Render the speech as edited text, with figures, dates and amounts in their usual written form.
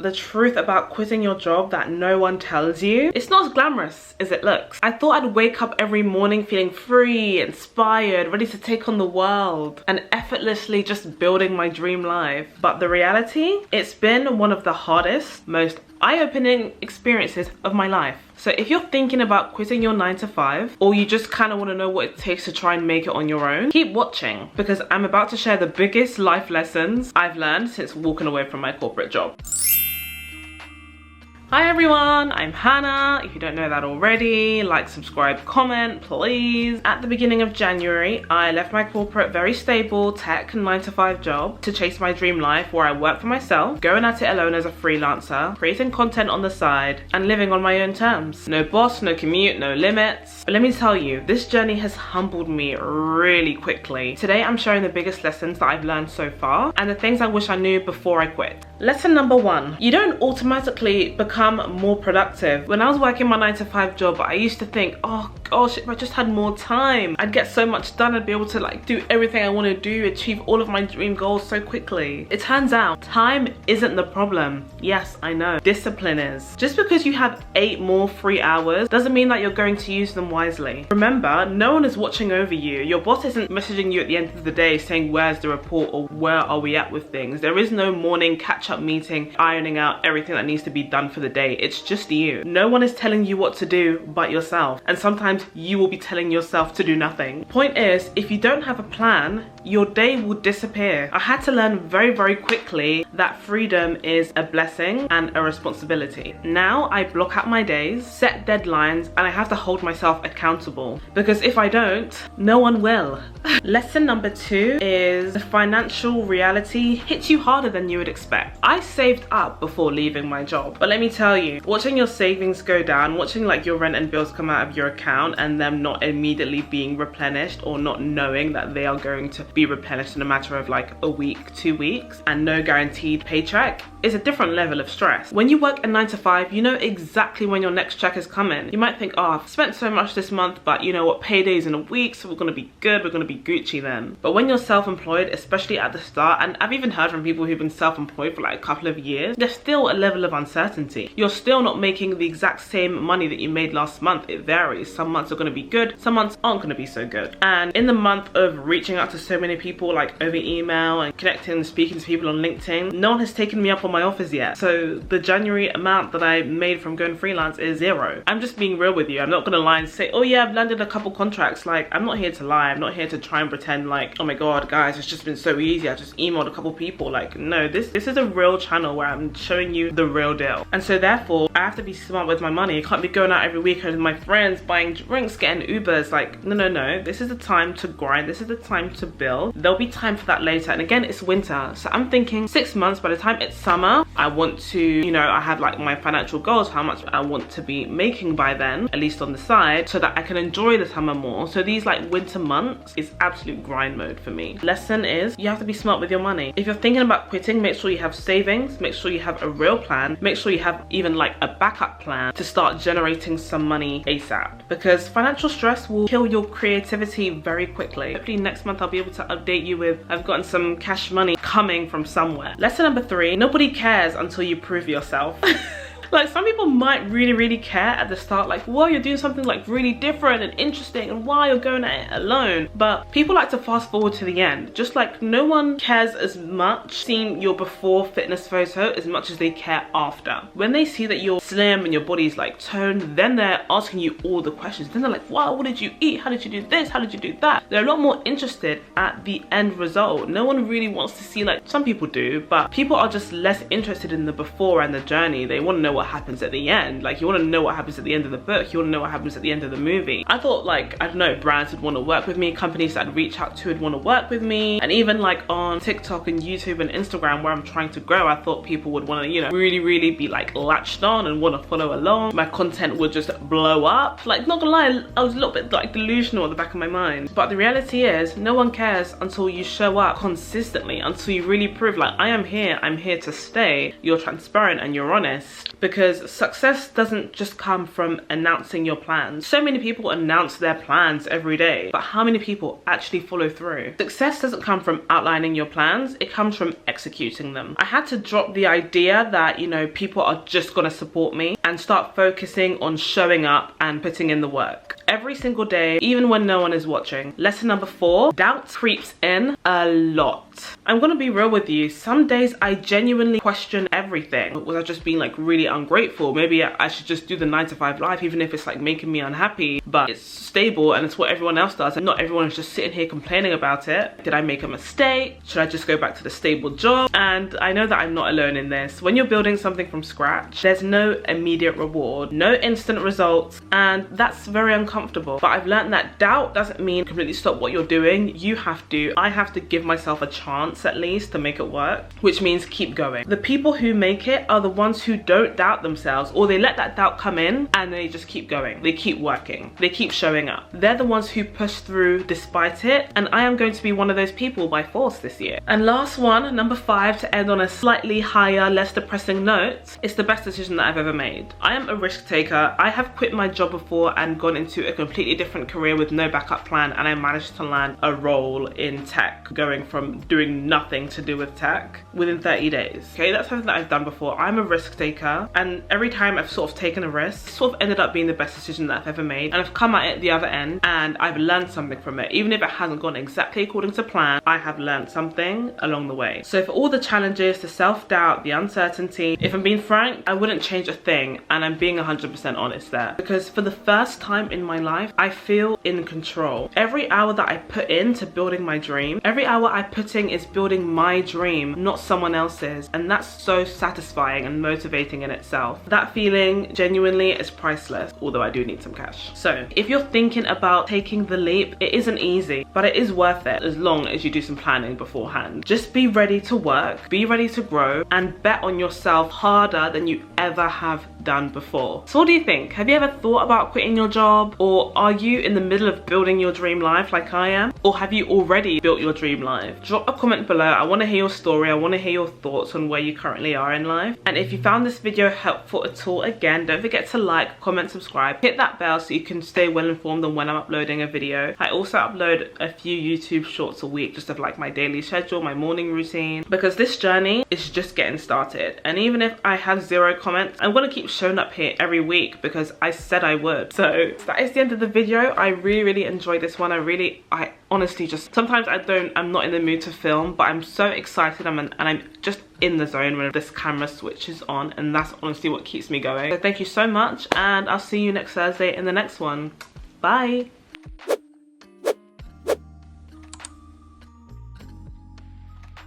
The truth about quitting your job that no one tells you, it's not as glamorous as it looks. I thought I'd wake up every morning feeling free, inspired, ready to take on the world, and effortlessly just building my dream life. But the reality, it's been one of the hardest, most eye-opening experiences of my life. So if you're thinking about quitting your 9 to 5, or you just kind of want to know what it takes to try and make it on your own, keep watching, because I'm about to share the biggest life lessons I've learned since walking away from my corporate job. Hi everyone, I'm Hannah. If you don't know that already, like, subscribe, comment, please. At the beginning of January, I left my corporate, very stable tech 9 to 5 job to chase my dream life where I work for myself, going at it alone as a freelancer, creating content on the side, and living on my own terms. No boss, no commute, no limits. But let me tell you, this journey has humbled me really quickly. Today, I'm sharing the biggest lessons that I've learned so far and the things I wish I knew before I quit. Lesson number 1, you don't automatically become more productive. When I was working my 9 to 5 job, I used to think, oh gosh, if I just had more time, I'd get so much done. I'd be able to like do everything I want to do, achieve all of my dream goals so quickly. It turns out time isn't the problem. Yes, I know, discipline is. Just because you have 8 more free hours doesn't mean that you're going to use them wisely. Remember, no one is watching over you. Your boss isn't messaging you at the end of the day saying where's the report or where are we at with things. There is no morning catch-up meeting ironing out everything that needs to be done for the day. It's just you. No one is telling you what to do but yourself, and sometimes you will be telling yourself to do nothing. Point is, if you don't have a plan, your day will disappear. I had to learn very, very quickly that freedom is a blessing and a responsibility. Now I block out my days, set deadlines, and I have to hold myself accountable, because if I don't, no one will. Lesson number 2 is the financial reality hits you harder than you would expect. I saved up before leaving my job, but let me tell you, watching your savings go down, watching like your rent and bills come out of your account and them not immediately being replenished, or not knowing that they are going to be replenished in a matter of like a week, 2 weeks, and no guaranteed paycheck, is a different level of stress. When you work a 9 to 5, you know exactly when your next check is coming. You might think, oh, I've spent so much this month, but you know what, payday's in a week, so we're gonna be good, we're gonna be Gucci then. But when you're self-employed, especially at the start, and I've even heard from people who've been self-employed for like a couple of years, there's still a level of uncertainty. You're still not making the exact same money that you made last month. It varies. Some months are gonna be good, some months aren't gonna be so good. And in the month of reaching out to so many people, like over email and connecting and speaking to people on LinkedIn, no one has taken me up on my offers yet. So the January amount that I made from going freelance is 0. I'm just being real with you. I'm not gonna lie and say, oh yeah, I've landed a couple contracts. Like, I'm not here to lie. I'm not here to try and pretend like, oh my god guys, it's just been so easy, I just emailed a couple people. Like, no, this is a real channel where I'm showing you the real deal. And so therefore, I have to be smart with my money. I can't be going out every weekend with my friends, buying drinks, getting Ubers. Like, no, this is the time to grind. This is the time to build. There'll be time for that later. And again, it's winter, so I'm thinking 6 months. By the time it's summer, I want to, you know, I have like my financial goals, how much I want to be making by then, at least on the side, so that I can enjoy the summer more. So these like winter months is absolute grind mode for me. Lesson is, you have to be smart with your money. If you're thinking about quitting, make sure you have savings, make sure you have a real plan, make sure you have even like a backup plan to start generating some money ASAP, because financial stress will kill your creativity very quickly. Hopefully next month I'll be able to update you with, I've gotten some cash money coming from somewhere. Lesson number 3, nobody cares until you prove yourself. Like, some people might really care at the start, like, whoa, you're doing something like really different and interesting, and why you're going at it alone. But people like to fast forward to the end. Just like no one cares as much seeing your before fitness photo as much as they care after. When they see that you're slim and your body's like toned, then they're asking you all the questions. Then they're like, wow, what did you eat? How did you do this? How did you do that? They're a lot more interested at the end result. No one really wants to see, like, some people do, but people are just less interested in the before and the journey. They want to know what happens at the end. Like, you want to know what happens at the end of the book, you want to know what happens at the end of the movie. I thought, like, I don't know, brands would want to work with me, companies that I'd reach out to would want to work with me, and even like on TikTok and YouTube and Instagram where I'm trying to grow, I thought people would want to, you know, really be like latched on and want to follow along. My content would just blow up. Like, not gonna lie, I was a little bit like delusional at the back of my mind. But the reality is, no one cares until you show up consistently, until you really prove like, I am here, I'm here to stay, you're transparent and you're honest. Because because success doesn't just come from announcing your plans. So many people announce their plans every day, but how many people actually follow through? Success doesn't come from outlining your plans, it comes from executing them. I had to drop the idea that, you know, people are just gonna support me and start focusing on showing up and putting in the work every single day, even when no one is watching. Lesson number 4, doubt creeps in a lot. I'm gonna be real with you. Some days I genuinely question everything. Was I just being like really ungrateful? Maybe I should just do the 9-to-5 life, even if it's like making me unhappy, but it's stable and it's what everyone else does, and not everyone is just sitting here complaining about it. Did I make a mistake? Should I just go back to the stable job? And I know that I'm not alone in this. When you're building something from scratch, there's no immediate reward, no instant results, and that's very uncomfortable. But I've learned that doubt doesn't mean completely stop what you're doing. I have to give myself a chance at least to make it work, which means keep going. The people who make it are the ones who don't doubt themselves, or they let that doubt come in and they just keep going. They keep working. They keep showing up. They're the ones who push through despite it, and I am going to be one of those people by force this year. And last one, number 5, to end on a slightly higher, less depressing note, it's the best decision that I've ever made. I am a risk taker. I have quit my job before and gone into a completely different career with no backup plan, and I managed to land a role in tech, going from doing nothing to do with tech within 30 days. Okay, that's something that I've done before. I'm a risk taker, and every time I've sort of taken a risk, it sort of ended up being the best decision that I've ever made, and I've come at it the other end and I've learned something from it. Even if it hasn't gone exactly according to plan, I have learned something along the way. So for all the challenges, the self-doubt, the uncertainty, if I'm being frank, I wouldn't change a thing, and I'm being 100% honest there, because for the first time in my life, I feel in control. Every hour that I put into building my dream, every hour I put in is building my dream, not someone else's, and that's so satisfying and motivating in itself. That feeling genuinely is priceless, although I do need some cash. So if you're thinking about taking the leap, it isn't easy, but it is worth it as long as you do some planning beforehand. Just be ready to work, be ready to grow, and bet on yourself harder than you ever have done before. So what do you think? Have you ever thought about quitting your job? Or are you in the middle of building your dream life like I am? Or have you already built your dream life? Drop a comment below. I want to hear your story. I want to hear your thoughts on where you currently are in life. And if you found this video helpful at all, again, don't forget to like, comment, subscribe, hit that bell so you can stay well informed on when I'm uploading a video. I also upload a few YouTube shorts a week, just of like my daily schedule, my morning routine, because this journey is just getting started. And even if I have 0 comments, I'm going to keep showing up here every week because I said I would. So that is the end of the video. I really enjoyed this one. I honestly just, sometimes I'm not in the mood to film, but I'm so excited and I'm just in the zone when this camera switches on, and that's honestly what keeps me going. So thank you so much, and I'll see you next Thursday in the next one. Bye.